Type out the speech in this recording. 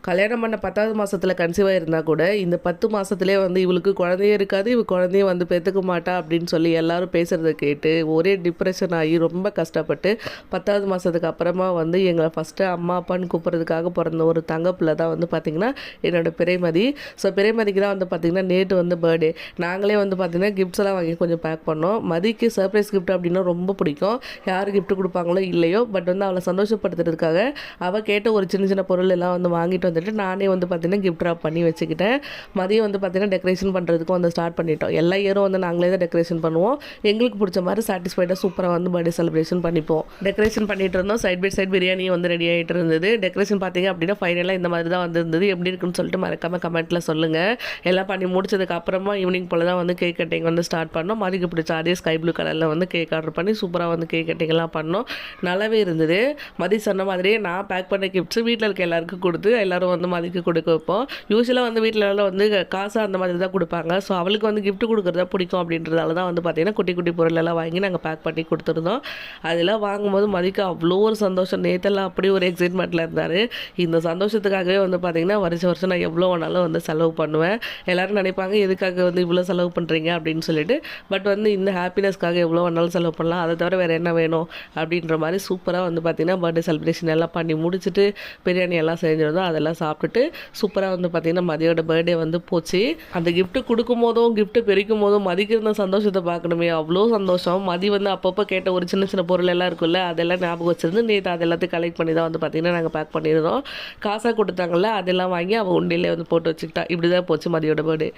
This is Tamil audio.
கல்யாணம் பண்ண 10வது மாதத்தில் கன்சீவாக இருந்தால் கூட இந்த 10 மாதத்துலேயே வந்து இவளுக்கு குழந்தையே இருக்காது, இவள் குழந்தைய வந்து பெற்றுக்க மாட்டா அப்படின்னு சொல்லி எல்லாரும் பேசுகிறத கேட்டு ஒரே டிப்ரெஷன் ஆகி ரொம்ப கஷ்டப்பட்டு 10வது மாதத்துக்கு அப்புறமா வந்து எங்களை ஃபஸ்ட்டு அம்மா அப்பான்னு கூப்பிட்றதுக்காக பிறந்த ஒரு தங்க பிள்ளை தான் வந்து பார்த்திங்கன்னா என்னோடய பிறைமதி. ஸோ பிறைமதிக்கு தான் வந்து பார்த்திங்கன்னா நேற்று வந்து பர்த்டே. நாங்களே வந்து பார்த்திங்கன்னா கிஃப்ட்ஸ் எல்லாம் வாங்கி கொஞ்சம் பேக் பண்ணோம். மதிக்கு சர்ப்ரைஸ் கிஃப்ட் அப்படின்னா ரொம்ப பிடிக்கும். யார் கிஃப்ட் கொடுப்பாங்களோ இல்லையோ, பட் வந்து அவளை சந்தோஷப்படுத்துறதுக்காக அவள் கேட்ட ஒரு சின்ன சின்ன பொருள் எல்லாம் வந்து வாங்கிட்டு வந்துட்டு நானே வந்து பார்த்திங்கன்னா கிஃப்ட் ட்ராப் பண்ணி வச்சுக்கிட்டேன். மதியம் வந்து பார்த்திங்கன்னா டெக்கரேஷன் பண்ணுறதுக்கும் வந்து ஸ்டார்ட் பண்ணிட்டோம். எல்லா இயரும் வந்து நாங்களே தான் டெக்கரேஷன் பண்ணுவோம். எங்களுக்கு பிடிச்ச மாதிரி சாட்டிஸ்ஃபைடாக சூப்பராக வந்து பர்த்டே செலிப்ரேஷன் பண்ணிப்போம். டெக்கரேஷன் பண்ணிட்டு இருந்தோம். சைட் பை சைட் பிரியாணி வந்து ரெடி ஆகிட்டு இருந்தது. டெக்கரேஷன் பார்த்திங்க அப்படின்னா ஃபைனலாக இந்த மாதிரி தான் வந்திருந்தது. எப்படி இருக்குன்னு சொல்லிட்டு மறக்காமல் கமெண்ட்டில் சொல்லுங்கள். எல்லாம் பண்ணி முடிச்சதுக்கு அப்புறமா ஈவினிங் போல் தான் வந்து கேக் கட்டிங் வந்து ஸ்டார்ட் பண்ணோம். மதிக்கு பிடிச்ச அதே ஸ்கை ப்ளூ கலரில் வந்து கேக் ஆர்டர் பண்ணி சூப்பராக வந்து கேக் கட்டிங்லாம் பண்ணோம். நல்லாவே இருந்தது. மதி சொன்ன மாதிரியே நான் பேக் பண்ண கிஃப்ட்ஸ் வீட்டில் இருக்க எல்லாருக்கும் கொடுத்து எல்லோரும் வந்து மதிக்கு கொடுக்க வைப்போம். யூஸ்வலாக வந்து வீட்டில் எல்லாம் வந்து காசு அந்த மாதிரி தான் கொடுப்பாங்க. ஸோ அவளுக்கு வந்து கிஃப்ட் கொடுக்குறதா பிடிக்கும் அப்படின்றதால தான் வந்து பார்த்திங்கன்னா குட்டி குட்டி பொருள் எல்லாம் வாங்கி நாங்கள் பேக் பண்ணி கொடுத்துருந்தோம். அதெல்லாம் வாங்கும்போது மதிக்கு அவ்வளோ ஒரு சந்தோஷம். நேற்றெல்லாம் அப்படி ஒரு எக்ஸைட்மெண்ட்டில் இருந்தார். இந்த சந்தோஷத்துக்காகவே வந்து பார்த்திங்கன்னா வருஷம் நான் எவ்வளோ வேணாலும் வந்து செலவு பண்ணுவேன். எல்லோரும் நினைப்பாங்க எதுக்காக வந்து இவ்வளோ செலவு பண்ணுறீங்க அப்படின்னு சொல்லிட்டு. பட் வந்து இந்த ஹாப்பினஸ்க்காக எவ்வளோ வேணாலும் செலவு பண்ணலாம். அதை தவிர வேறு என்ன வேணும் அப்படின்ற மாதிரி சூப்பராக வந்து பார்த்திங்கன்னா பர்த்டே செலிப்ரேஷன் எல்லாம் பண்ணி முடிச்சுட்டு பிரியாணி எல்லாம் செஞ்சிருந்தோம். அதெல்லாம் சாப்பிட்டுட்டு சூப்பராக வந்து பார்த்திங்கன்னா மதியோட பர்த்டே வந்து போச்சு. அந்த கிஃப்ட்டு கொடுக்கும் போதும் கிஃப்ட்டு பிரிக்கும் போதும் மதிக்கு இருந்த சந்தோஷத்தை பார்க்கணுமே, அவ்வளோ சந்தோஷம். மதி வந்து அப்பப்போ கேட்ட ஒரு சின்ன சின்ன பொருள் எல்லாம் இருக்குல்ல, அதெல்லாம் ஞாபகம் வச்சிருந்து நேற்று அது எல்லாத்தையும் கலெக்ட் பண்ணி தான் வந்து பார்த்திங்கன்னா நாங்கள் பேக் பண்ணியிருந்தோம். காசாக கொடுத்தாங்கல்ல, அதெல்லாம் வாங்கி அவள் உண்டியிலே வந்து போட்டு வச்சுக்கிட்டா. இப்படி தான் போச்சு மதியோட பர்த்டே.